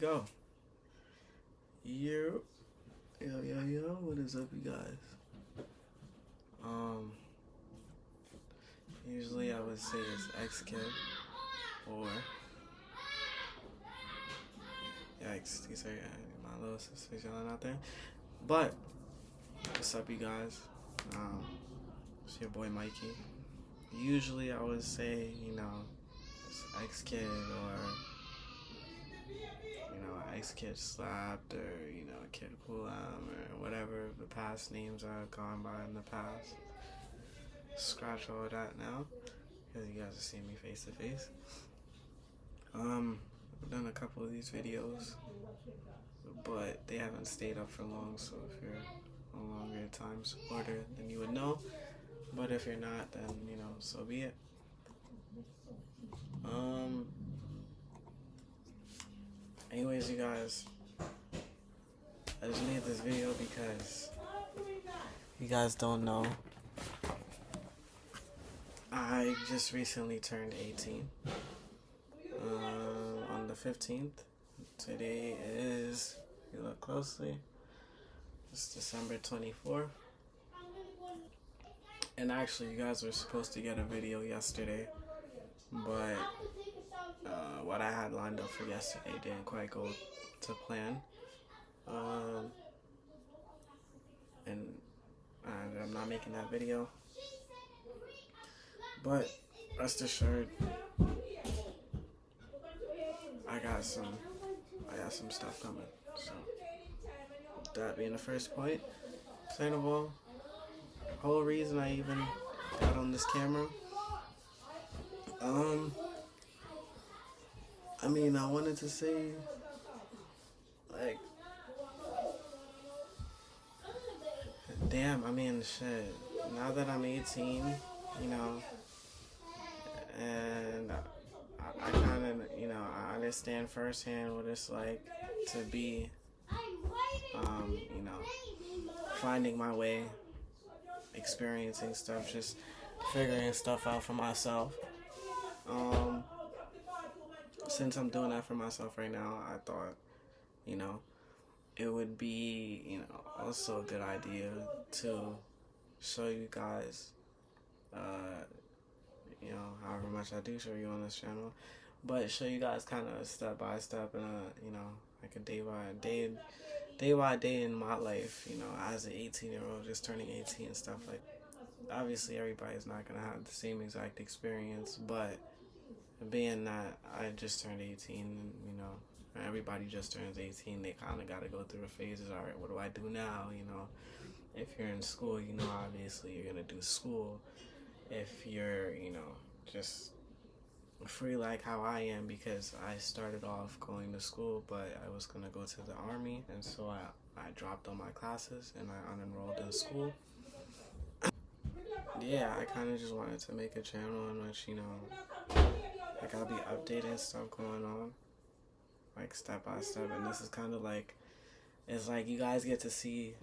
go. Yo, yo, what is up, you guys? Usually I would say it's ex-kid or yikes, these are my little sisters yelling out there. But what's up, you guys? It's your boy Mikey. Usually I would say, it's ex-kid or ex-kid slapped, or a kid pull out, or whatever the past names are gone by in the past. Scratch all that now, because you guys are seeing me face to face. I've done a couple of these videos, but they haven't stayed up for long, so if you're a longer time supporter, then you would know. But if you're not, then, so be it. Anyways, you guys, I just made this video because you guys don't know, I just recently turned 18 on the 15th. Today is, if you look closely, it's December 24th. And actually, you guys were supposed to get a video yesterday, but what I had lined up for yesterday didn't quite go to plan. And I'm not making that video. But rest assured, I got some stuff coming. So that being the first point. Second of all, whole reason I even got on this camera, I wanted to say, like, damn, shit, now that I'm 18, and I kind of, I understand firsthand what it's like to be, finding my way, experiencing stuff, just figuring stuff out for myself. Since I'm doing that for myself right now, I thought, it would be, also a good idea to show you guys, however much I do show you on this channel, but show you guys kind of step by step and, like a day by day in my life, as an 18-year-old just turning 18 and stuff like that. Obviously, everybody's not going to have the same exact experience, but being that I just turned 18, and, everybody just turns 18, they kind of got to go through the phases. All right, what do I do now? If you're in school, obviously you're going to do school. If you're, just free like how I am, because I started off going to school, but I was going to go to the Army, and so I dropped all my classes and I unenrolled in school. Yeah, I kind of just wanted to make a channel in which, like, I'll be updating stuff going on, like, step by step, and this is kind of like, it's like you guys get to see,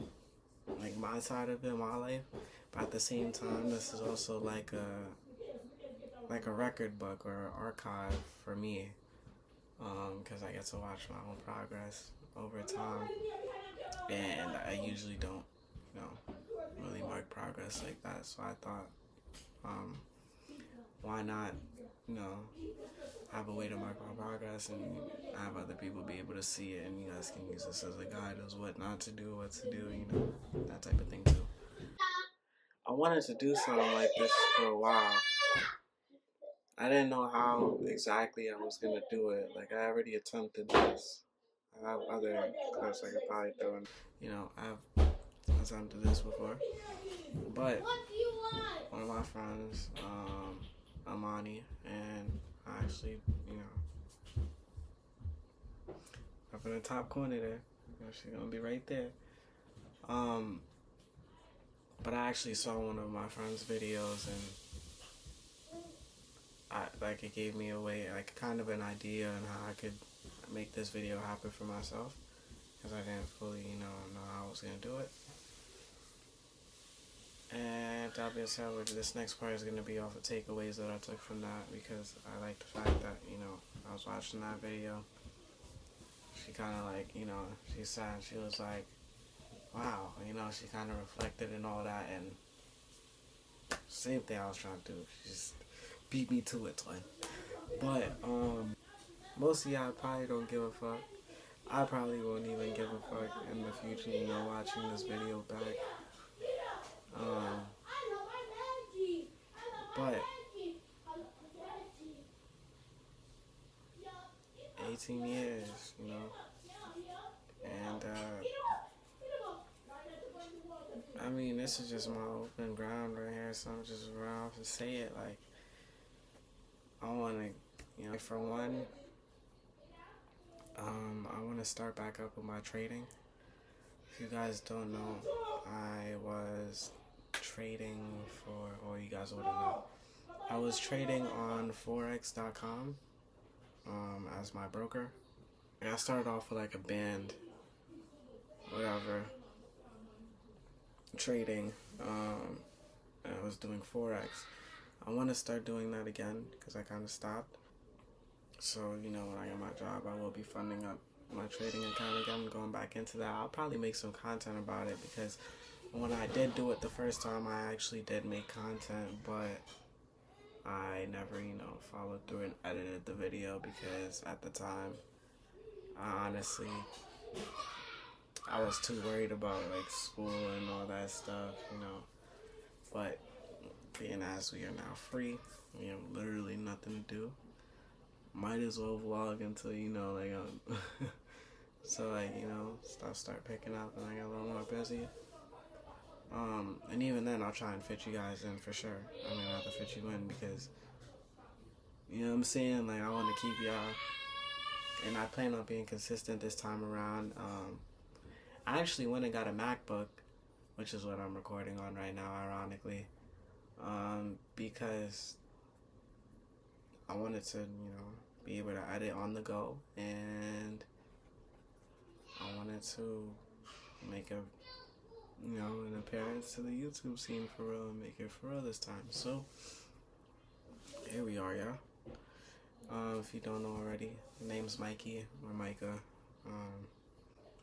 like, my side of it, my life, but at the same time, this is also like a record book or an archive for me, because I get to watch my own progress over time, and I usually don't, really mark progress like that, so I thought, why not, have a way to mark my progress and have other people be able to see it, and you guys can use this as a guide as what not to do, what to do, that type of thing too. I wanted to do something like this for a while. I didn't know how exactly I was going to do it. Like, I already attempted this. I have other clips I could probably throw in. I've attempted this before. But one of my friends, Amani, and I actually, up in the top corner there. She's going to be right there. But I actually saw one of my friend's videos, and it gave me a way, like, kind of an idea on how I could make this video happen for myself, because I didn't fully, know how I was going to do it. And that being said, this next part is going to be all the takeaways that I took from that, because I like the fact that, I was watching that video, she kind of like, she said, she was like, wow, she kind of reflected and all that, and same thing I was trying to do. She just beat me to it, twin. But, most of y'all probably don't give a fuck. I probably won't even give a fuck in the future, watching this video back. But 18 years, and I mean, this is just my open ground right here, so I'm just around to say it. Like, I want to, for one, I want to start back up with my trading. If you guys don't know, I was trading for, or you guys wouldn't know, I was trading on forex.com as my broker. I started off with like a band, whatever, trading. I was doing forex. I want to start doing that again because I kind of stopped. So, when I get my job, I will be funding up my trading account again, going back into that. I'll probably make some content about it because when I did do it the first time, I actually did make content, but I never, followed through and edited the video because at the time, I was too worried about like school and all that stuff, But being as we are now free, we have literally nothing to do. Might as well vlog until so like stuff start picking up and I get a little more busy. And even then I'll try and fit you guys in for sure. I mean, I have to fit you in because what I'm saying, like, I want to keep y'all, and I plan on being consistent this time around. I actually went and got a MacBook, which is what I'm recording on right now, ironically, because I wanted to, be able to edit on the go, and I wanted to make an appearance to the YouTube scene for real and make it for real this time. So, here we are, yeah. If you don't know already, the name's Mikey, or Micah.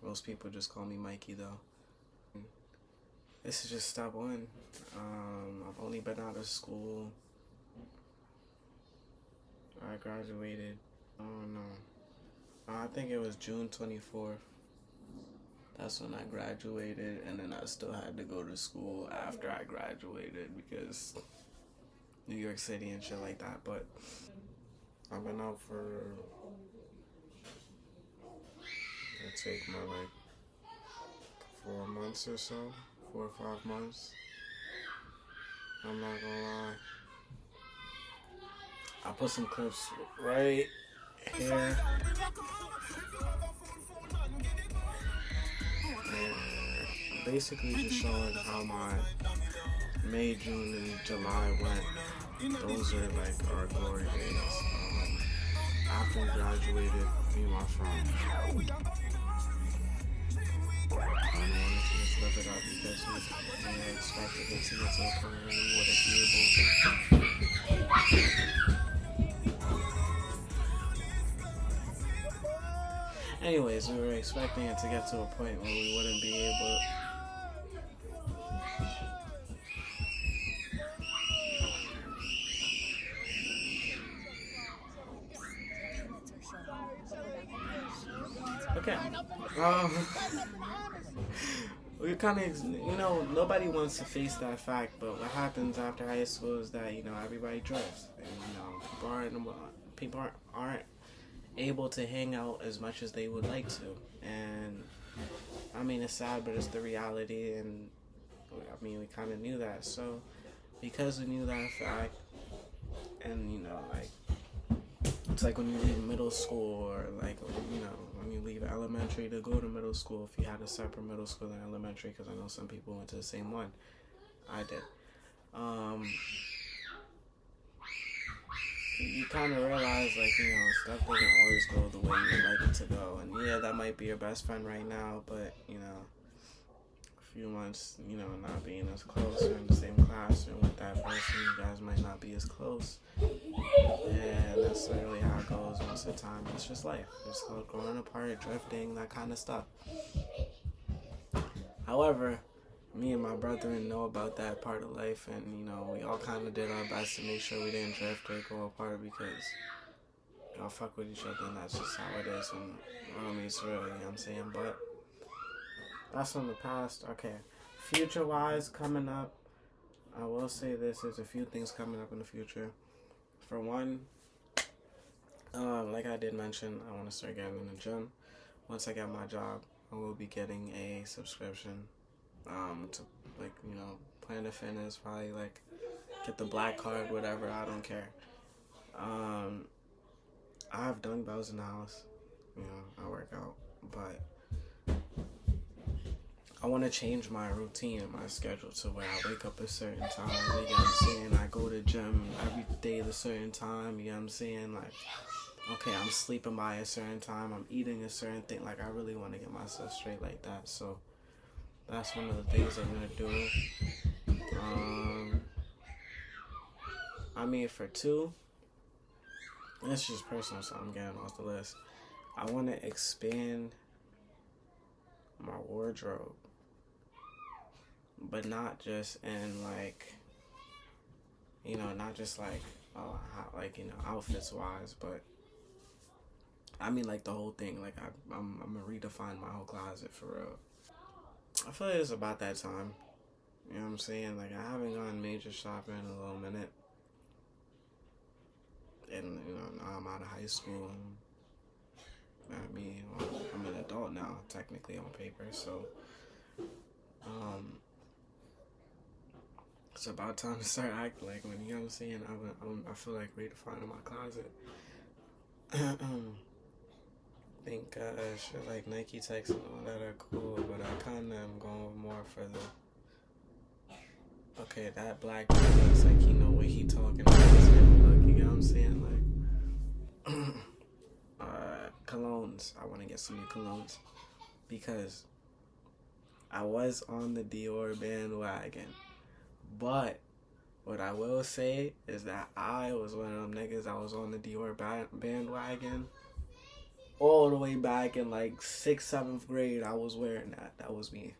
Most people just call me Mikey, though. This is just step one. I've only been out of school. I graduated, I think it was June 24th. That's when I graduated, and then I still had to go to school after I graduated because New York City and shit like that. But I've been out for, I take my 4 months or so, 4 or 5 months. I'm not gonna lie. I'll put some clips right here. And basically just showing how my May, June, and July went. Those are like our glory days. After I graduated, me and my friend. I wanted to just live it up because we expected it to get to a point where we wouldn't be able. Anyways, we were expecting it to get to a point where we wouldn't be able. Okay. We kind of, nobody wants to face that fact, but what happens after high school is that, everybody drifts. And, people aren't able to hang out as much as they would like to. And, I mean, it's sad, but it's the reality, and, I mean, we kind of knew that. So, because we knew that fact, and, it's like when you leave middle school, or like, when you leave elementary to go to middle school, if you had a separate middle school than elementary, because I know some people went to the same one. I did. You kind of realize, like, stuff doesn't always go the way you would like it to go. And yeah, that might be your best friend right now, but, a few months, not being as close or in the same classroom with that person, you guys might not be as close. And that's literally how it goes when most of the time it's just life. It's called growing apart, drifting, that kind of stuff. However, me and my brethren know about that part of life, and we all kind of did our best to make sure we didn't drift or go apart because y'all fuck with each other, and that's just how it is when real meets real, you know what I'm saying? But that's from the past. Okay, future wise, coming up, I will say this: there's a few things coming up in the future. For one, like I did mention, I want to start getting in the gym. Once I get my job, I will be getting a subscription to, like, Planet Fitness, probably, like, get the black card, whatever, I don't care. I have dumbbells in the house, I work out, but I want to change my routine and my schedule to where I wake up a certain time, you know what I'm saying? I go to gym every day at a certain time, you know what I'm saying? Like, okay, I'm sleeping by a certain time, I'm eating a certain thing, like, I really want to get myself straight like that, so that's one of the things I'm going to do. I mean, for two, it's just personal, so I'm getting off the list. I want to expand my wardrobe, but not just in, like, not just like, outfits wise, but I mean, like, the whole thing. Like, I'm gonna redefine my whole closet for real. I feel like it's about that time. You know what I'm saying? Like, I haven't gone major shopping in a little minute. And, now I'm out of high school. And, I mean, I'm an adult now, technically, on paper. So, it's about time to start acting like one. You know what I'm saying? I feel like redefining my closet. I think shit like Nike Techs and all that are cool, but I kind of am going more for the, okay, that black guy looks like he know what he talking about. Look, you know what I'm saying? Like, colognes. I want to get some new colognes because I was on the Dior bandwagon, but what I will say is that I was one of them niggas. I was on the Dior bandwagon all the way back in like 6th, 7th grade. I was wearing that. That was me.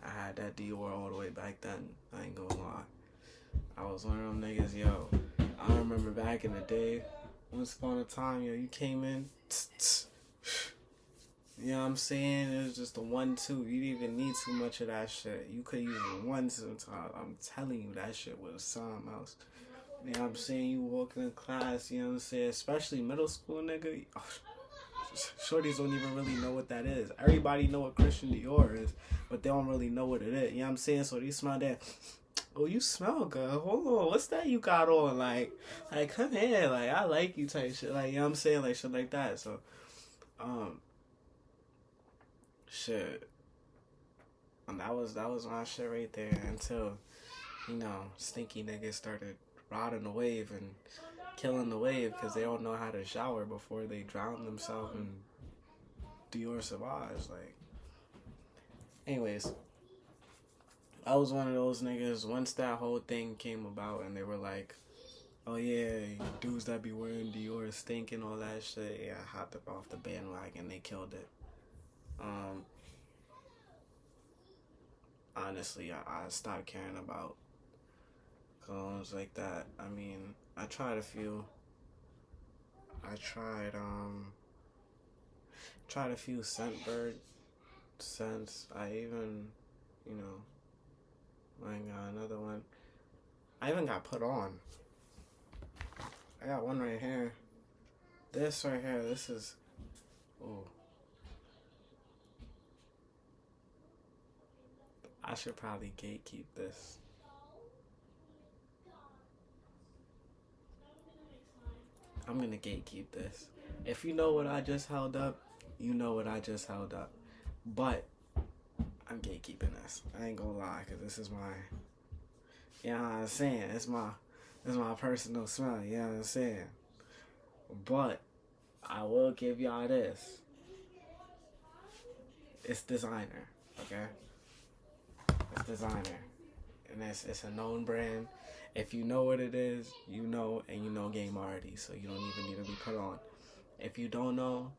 I had that Dior all the way back then. I ain't gonna lie. I was one of them niggas, yo. I remember back in the day, once upon a time, yo, you came in, you know what I'm saying? It was just a 1-2. You didn't even need too much of that shit. You could use a 1 sometimes. I'm telling you, that shit was something else. You know what I'm saying? You walking in class, you know what I'm saying? Especially middle school, nigga. Shorties don't even really know what that is. Everybody know what Christian Dior is, but they don't really know what it is. You know what I'm saying? So they smell that. Oh, you smell good. Hold on. What's that you got on? Like, come here. Like, I like you type shit. Like, you know what I'm saying? Like, shit like that. So, shit. And that was my shit right there until, stinky niggas started riding the wave and killing the wave because they don't know how to shower before they drown themselves in Dior Sauvage. Like, anyways, I was one of those niggas. Once that whole thing came about and they were like, oh yeah, dudes that be wearing Dior stinking, all that shit, yeah, I hopped up off the bandwagon. They killed it. Honestly, I stopped caring about colognes like that. I mean, I tried a few. I tried a few Scentbird scents. I even, I got another one. I even got put on. I got one right here. This right here, this is, ooh. I should probably gatekeep this. I'm gonna gatekeep this. If you know what I just held up, you know what I just held up. But I'm gatekeeping this. I ain't gonna lie, cause this is my, you know what I'm saying? It's my personal smell. You know what I'm saying? But I will give y'all this. It's designer, okay? It's designer. and it's a known brand. If you know what it is, you know, and you know game already, so you don't even need to be put on. If you don't know,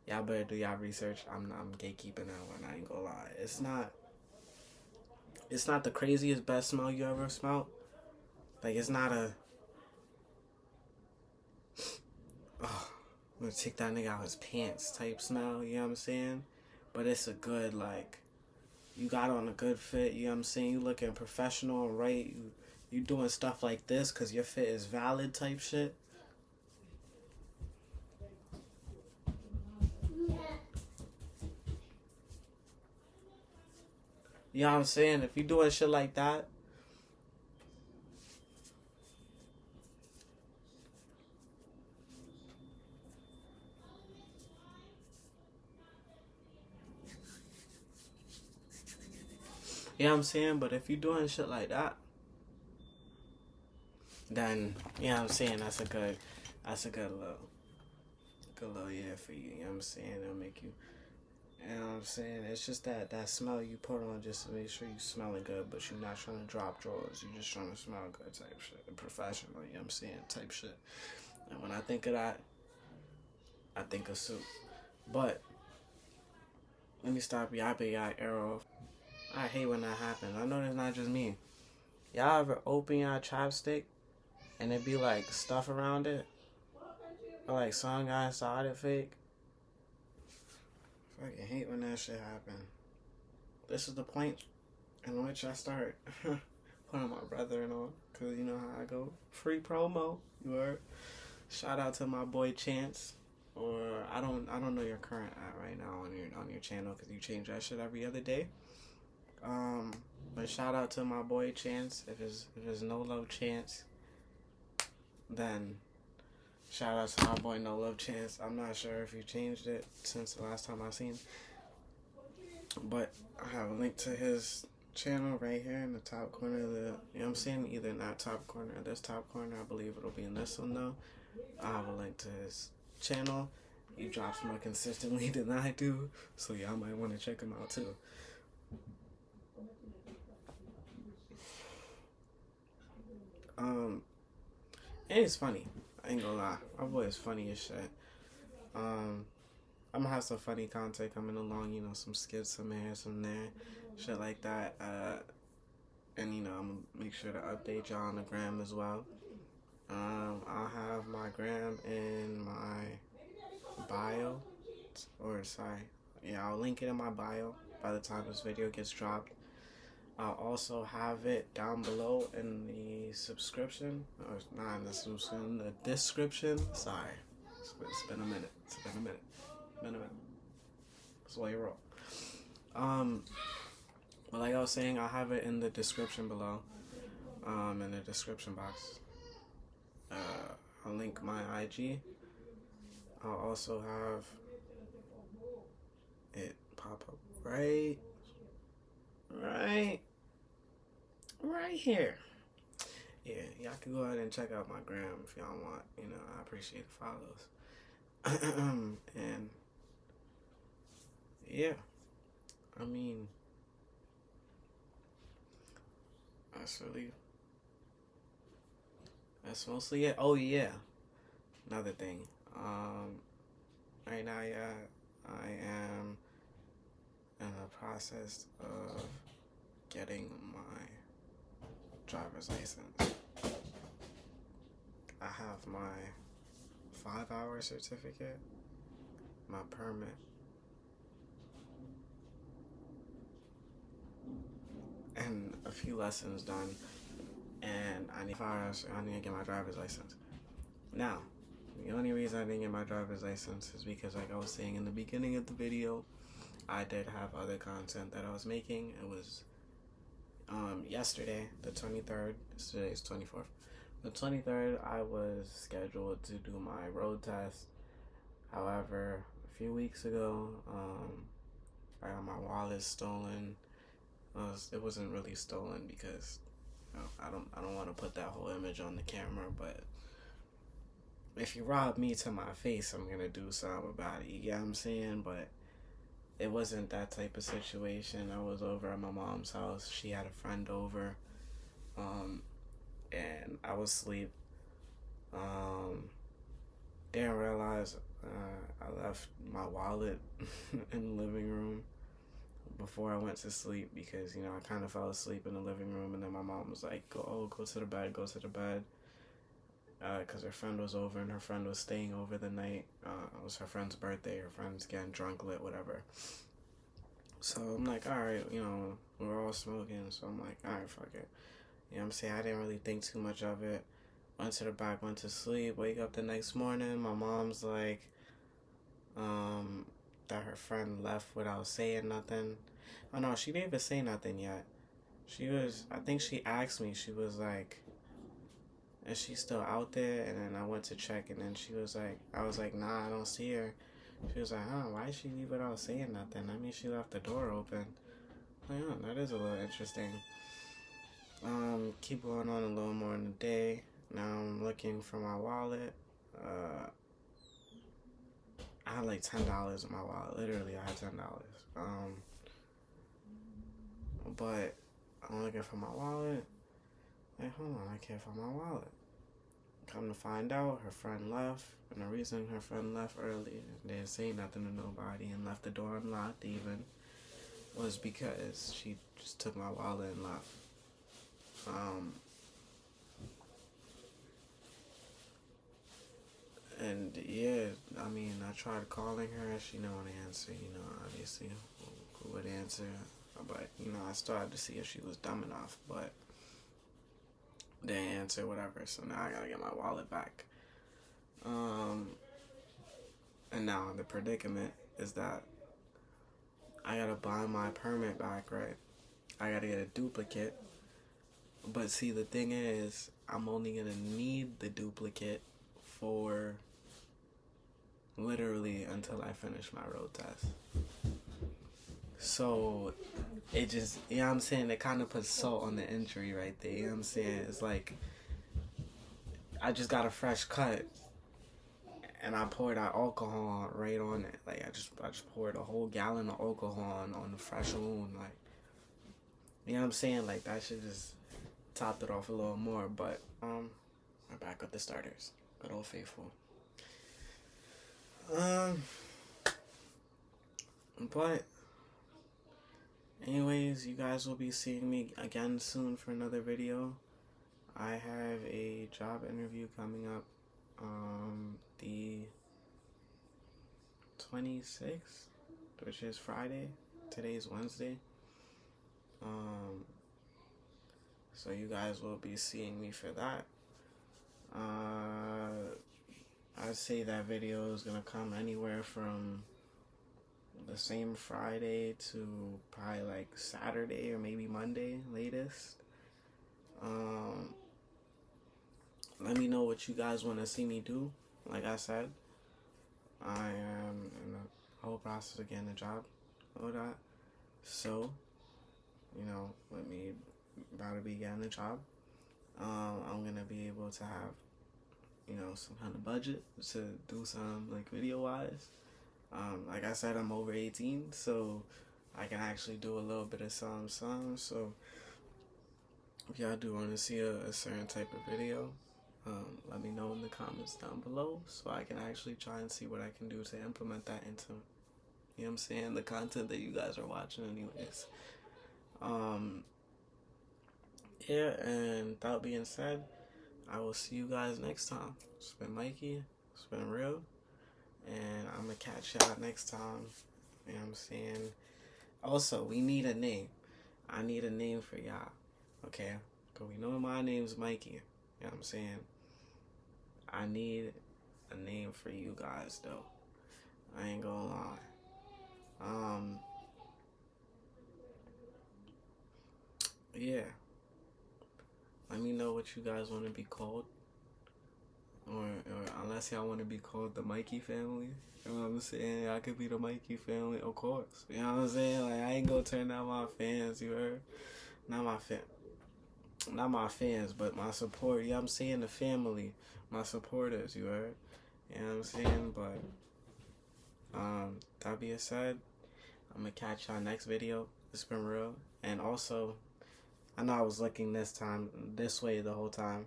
y'all better do y'all research. I'm gatekeeping that one. I ain't gonna lie. It's not the craziest best smell you ever smelled. Like it's not a oh, I'm gonna take that nigga out his pants type smell. You know what I'm saying? But it's a good like you got on a good fit. You know what I'm saying? You looking professional, right? You doing stuff like this because your fit is valid type shit. You know what I'm saying? If you doing shit like that, you know what I'm saying? But if you doing shit like that, then you know what I'm saying, that's a good little year for you, you know what I'm saying? It'll make you, you know what I'm saying? It's just that smell you put on just to make sure you smelling good, but you're not trying to drop drawers. You're just trying to smell good type shit. Professional, you know what I'm saying? Type shit. And when I think of that, I think of soup. But let me stop y'all big eye arrow. I hate when that happens. I know it's not just me. Y'all ever open your chapstick and it be like stuff around it? Or like some guy inside it fake? Fucking hate when that shit happen. This is the point in which I start putting my brother and all. Cause you know how I go. Free promo. You heard? Shout out to my boy Chance. Or I don't know your current at right now on your channel because you change that shit every other day. But shout out to my boy Chance. If it's No Love Chance, then shout out to my boy No Love Chance. I'm not sure if you changed it since the last time I seen, but I have a link to his channel right here in the top corner of the, you know what I'm saying, either in that top corner or this top corner. I believe it'll be in this one though. I have a link to his channel. He drops more consistently than I do, so y'all might want to check him out too. And it's funny. I ain't gonna lie. My boy is funny as shit. I'm gonna have some funny content coming along, you know, some skits, some here, some there, shit like that. And you know, I'm gonna make sure to update y'all on the gram as well. I'll have my gram in my bio, or sorry, yeah, I'll link it in my bio by the time this video gets dropped. I'll also have it down below in the subscription, or not in the subscription, the description. Sorry, it's been a minute. It's been a minute. That's why you roll. But like I was saying, I'll have it in the description below, in the description box. I'll link my IG. I'll also have it pop up right here. Yeah, y'all can go ahead and check out my gram if y'all want. You know, I appreciate the follows. And yeah, I mean, that's mostly it. Oh yeah, another thing. Right now, yeah, I am in the process of getting my driver's license. I have my 5-hour certificate, my permit, and a few lessons done, and I need 5 hours. I need to get my driver's license. Now, the only reason I didn't get my driver's license is because, like I was saying in the beginning of the video, I did have other content that I was making. It was yesterday, the 23rd. Today's 24th. The 23rd, I was scheduled to do my road test. However, a few weeks ago, I got my wallet stolen. It wasn't really stolen because, you know, I don't want to put that whole image on the camera, but if you rob me to my face, I'm gonna do something about it. You get what I'm saying? But it wasn't that type of situation. I was over at my mom's house. She had a friend over. I was asleep. Didn't realize I left my wallet in the living room before I went to sleep because, you know, I kind of fell asleep in the living room, and then my mom was like, go to the bed, go to the bed. Because her friend was over, and her friend was staying over the night. It was her friend's birthday. Her friend's getting drunk, lit, whatever. So I'm like, alright, you know, we're all smoking. So I'm like, alright, fuck it. You know what I'm saying? I didn't really think too much of it. Went to the back, went to sleep. Wake up the next morning. My mom's like, that her friend left without saying nothing. Oh no, she didn't even say nothing yet. I think she asked me, she was like, is she still out there? And then I went to check, and then I was like, nah, I don't see her. She was like, why'd she leave without saying nothing? I mean, she left the door open. Like, that is a little interesting. Keep going on a little more in the day. Now I'm looking for my wallet. I had like $10 in my wallet. Literally, I had $10. But I'm looking for my wallet. Like, hold on, I can't find my wallet. Come to find out, her friend left. And the reason her friend left early, didn't say nothing to nobody, and left the door unlocked even, was because she just took my wallet and left. And yeah, I mean, I tried calling her, she didn't want to answer, you know, obviously, who would answer? But, you know, I started to see if she was dumb enough, but didn't answer, whatever, so now I gotta get my wallet back. And now the predicament is that I gotta buy my permit back, right? I gotta get a duplicate. But see, the thing is, I'm only gonna need the duplicate for literally until I finish my road test. So it just, you know what I'm saying? It kind of puts salt on the injury right there. You know what I'm saying? It's like I just got a fresh cut, and I poured that alcohol right on it. Like I just poured a whole gallon of alcohol on the fresh wound. Like, you know what I'm saying? Like that should just topped it off a little more. But we're back with the starters. Good old faithful. But anyways, you guys will be seeing me again soon for another video. I have a job interview coming up the 26th, which is Friday. Today's Wednesday. So you guys will be seeing me for that. I'd say that video is gonna come anywhere from the same Friday to probably like Saturday or maybe Monday latest. Let me know what you guys want to see me do. Like I said, I am in the whole process of getting a job, all that. So, you know, with me about to be getting a job, I'm gonna be able to have, you know, some kind of budget to do some like video wise. Like I said, I'm over 18, so I can actually do a little bit of some. So if y'all do want to see a certain type of video, let me know in the comments down below so I can actually try and see what I can do to implement that into, you know what I'm saying, the content that you guys are watching anyways. Yeah, and that being said, I will see you guys next time. It's been Mikey, it's been real, and I'm gonna catch y'all next time. You know what I'm saying? Also, we need a name. I need a name for y'all, okay? Because we know my name's Mikey. You know what I'm saying? I need a name for you guys, though. I ain't gonna lie. Yeah. Let me know what you guys want to be called. Or unless y'all want to be called the Mikey family. You know what I'm saying? I could be the Mikey family, of course. You know what I'm saying? Like, I ain't gonna turn down my fans, you heard? Not my fans, but my support. Yeah, I'm saying the family, my supporters. You heard? You know what I'm saying? But that being said, I'm gonna catch y'all next video. It's been real, and also, I know I was looking this way the whole time.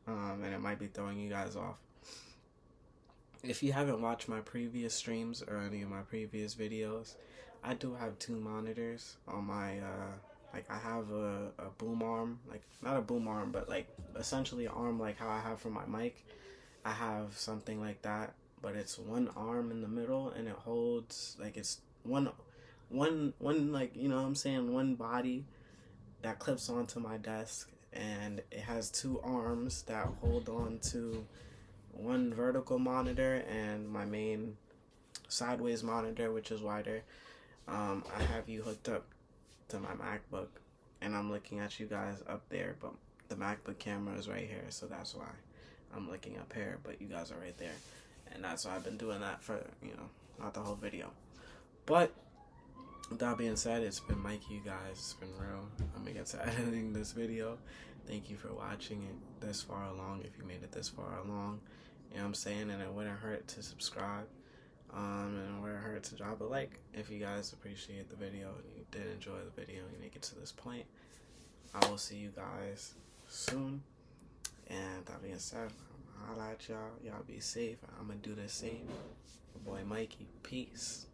and it might be throwing you guys off. If you haven't watched my previous streams or any of my previous videos, I do have two monitors on my, like I have a boom arm, like not a boom arm, but like essentially an arm like how I have for my mic. I have something like that, but it's one arm in the middle and it holds, like it's one like, you know what I'm saying, one body that clips onto my desk, and it has two arms that hold on to one vertical monitor and my main sideways monitor, which is wider. I have you hooked up to my MacBook, and I'm looking at you guys up there, but the MacBook camera is right here, so that's why I'm looking up here, but you guys are right there. And that's why I've been doing that for, you know, not the whole video. But with that being said, it's been Mikey, you guys. It's been real. I'm gonna get to editing this video. Thank you for watching it this far along, if you made it this far along. You know what I'm saying? And it wouldn't hurt to subscribe. And it wouldn't hurt to drop a like if you guys appreciate the video and you did enjoy the video and you make it to this point. I will see you guys soon. And that being said, I'll holla at y'all. Y'all be safe. I'm gonna do the same. Your boy Mikey. Peace.